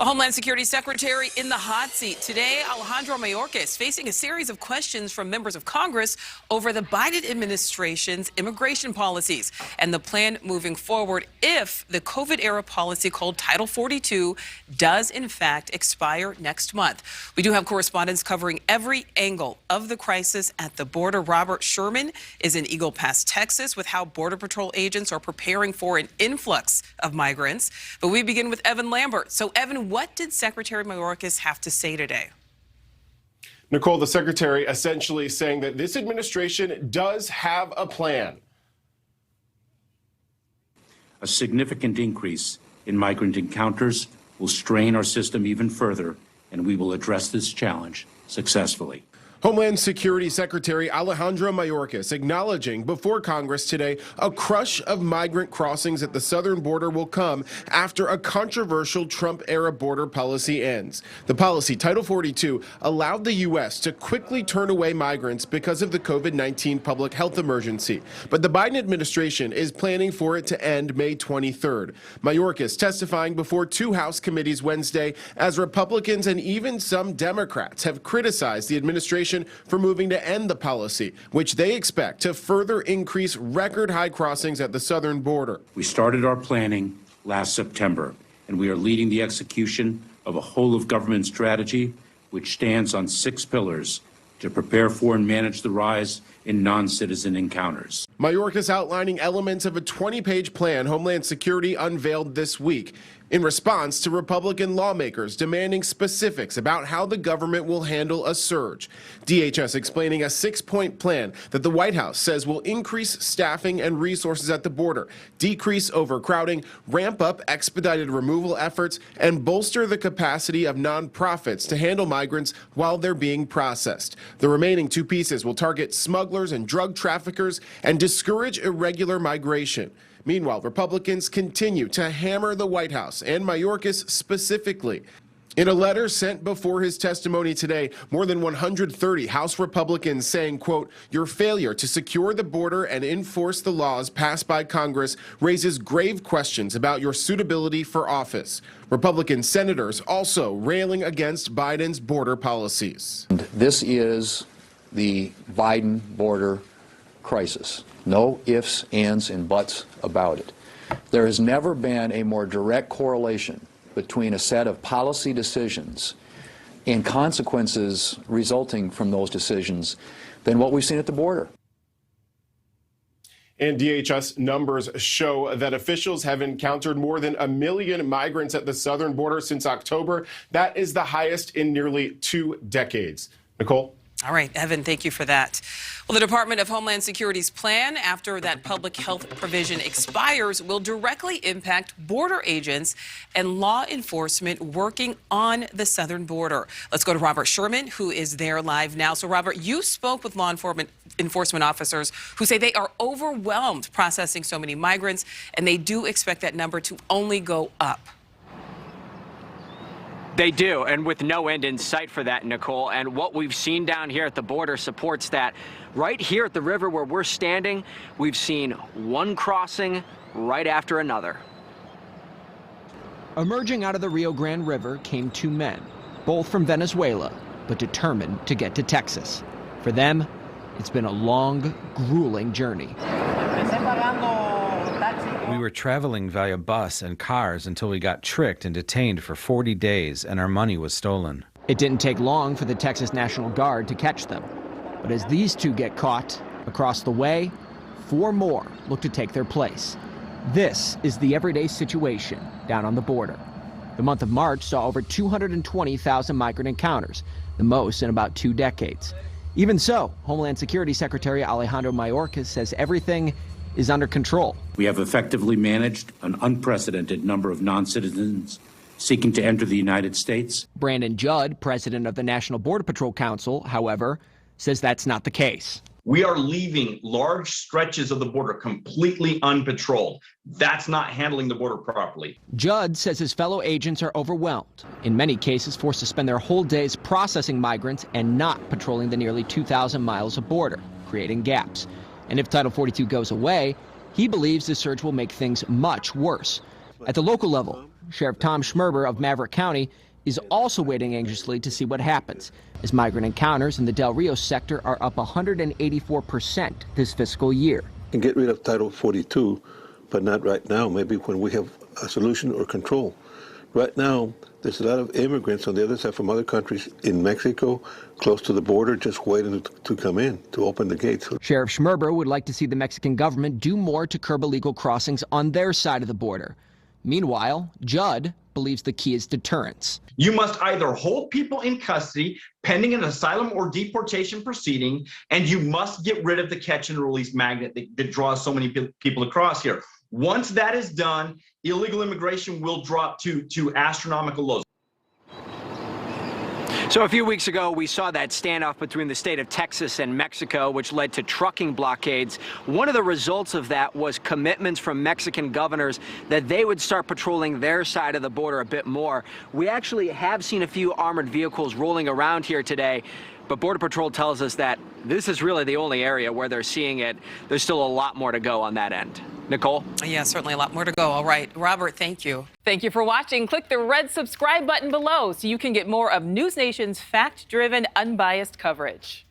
Well, Homeland Security Secretary in the hot seat today. Alejandro Mayorkas facing a series of questions from members of Congress over the Biden administration's immigration policies and the plan moving forward if the COVID-era policy called Title 42 does, in fact, expire next month. We do have correspondents covering every angle of the crisis at the border. Robert Sherman is in Eagle Pass, Texas, with how Border Patrol agents are preparing for an influx of migrants. But we begin with Evan Lambert. So, Evan, what did Secretary Mayorkas have to say today? Nichole, the secretary essentially saying that this administration does have a plan. A significant increase in migrant encounters will strain our system even further, and we will address this challenge successfully. Homeland Security Secretary Alejandro Mayorkas acknowledging before Congress today a crush of migrant crossings at the southern border will come after a controversial Trump-era border policy ends. The policy, Title 42, allowed the U.S. to quickly turn away migrants because of the COVID-19 public health emergency. But the Biden administration is planning for it to end May 23rd. Mayorkas testifying before two House committees Wednesday as Republicans and even some Democrats have criticized the administration for moving to end the policy, which they expect to further increase record high crossings at the southern border. We started our planning last September, and we are leading the execution of a whole of government strategy which stands on 6 pillars to prepare for and manage the rise in non-citizen encounters. Mayorkas outlining elements of a 20-page plan Homeland Security unveiled this week in response to Republican lawmakers demanding specifics about how the government will handle a surge. DHS explaining a 6-point plan that the White House says will increase staffing and resources at the border, decrease overcrowding, ramp up expedited removal efforts, and bolster the capacity of nonprofits to handle migrants while they're being processed. The remaining 2 pieces will target smugglers and drug traffickers and discourage irregular migration. Meanwhile, Republicans continue to hammer the White House and Mayorkas specifically. In a letter sent before his testimony today, more than 130 House Republicans saying, quote, "Your failure to secure the border and enforce the laws passed by Congress raises grave questions about your suitability for office." Republican senators also railing against Biden's border policies. This is the Biden border crisis. No ifs, ands, and buts about it. There has never been a more direct correlation between a set of policy decisions and consequences resulting from those decisions than what we've seen at the border. And DHS numbers show that officials have encountered more than 1 million migrants at the southern border since October. That is the highest in nearly 2 decades. Nichole? All right, Evan, thank you for that. Well, the Department of Homeland Security's plan after that public health provision expires will directly impact border agents and law enforcement working on the southern border. Let's go to Robert Sherman, who is there live now. So, Robert, you spoke with law enforcement officers who say they are overwhelmed processing so many migrants, and they do expect that number to only go up. They do, and with no end in sight for that, Nichole. And what we've seen down here at the border supports that. Right here at the river where we're standing, we've seen one crossing right after another. Emerging out of the Rio Grande River came 2 men, both from Venezuela, but determined to get to Texas. For them, it's been a long, grueling journey. We were traveling via bus and cars until we got tricked and detained for 40 days, and our money was stolen. It didn't take long for the Texas National Guard to catch them. But as these 2 get caught, across the way, 4 more look to take their place. This is the everyday situation down on the border. The month of March saw over 220,000 migrant encounters, the most in about 2 decades. Even so, Homeland Security Secretary Alejandro Mayorkas says everything is under control. We have effectively managed an unprecedented number of non-citizens seeking to enter the United States. Brandon Judd, president of the National Border Patrol Council, however, says that's not the case. We are leaving large stretches of the border completely unpatrolled. That's not handling the border properly. Judd says his fellow agents are overwhelmed, in many cases forced to spend their whole days processing migrants and not patrolling the nearly 2,000 miles of border, creating gaps. And if Title 42 goes away, he believes the surge will make things much worse. At the local level, Sheriff Tom Schmerber of Maverick County is also waiting anxiously to see what happens, as migrant encounters in the Del Rio sector are up 184% this fiscal year. And get rid of Title 42, but not right now, maybe when we have a solution or control. Right now, there's a lot of immigrants on the other side from other countries in Mexico, close to the border, just waiting to come in, to open the gates. Sheriff Schmerber would like to see the Mexican government do more to curb illegal crossings on their side of the border. Meanwhile, Judd believes the key is deterrence. You must either hold people in custody pending an asylum or deportation proceeding, and you must get rid of the catch and release magnet that draws so many people across here. Once that is done, illegal immigration will drop to astronomical lows. So a few weeks ago, we saw that standoff between the state of Texas and Mexico, which led to trucking blockades. One of the results of that was commitments from Mexican governors that they would start patrolling their side of the border a bit more. We actually have seen a few armored vehicles rolling around here today, but Border Patrol tells us that this is really the only area where they're seeing it. There's still a lot more to go on that end. Nichole? Yeah, certainly a lot more to go. All right. Robert, thank you. Thank you for watching. Click the red subscribe button below so you can get more of NewsNation's fact-driven, unbiased coverage.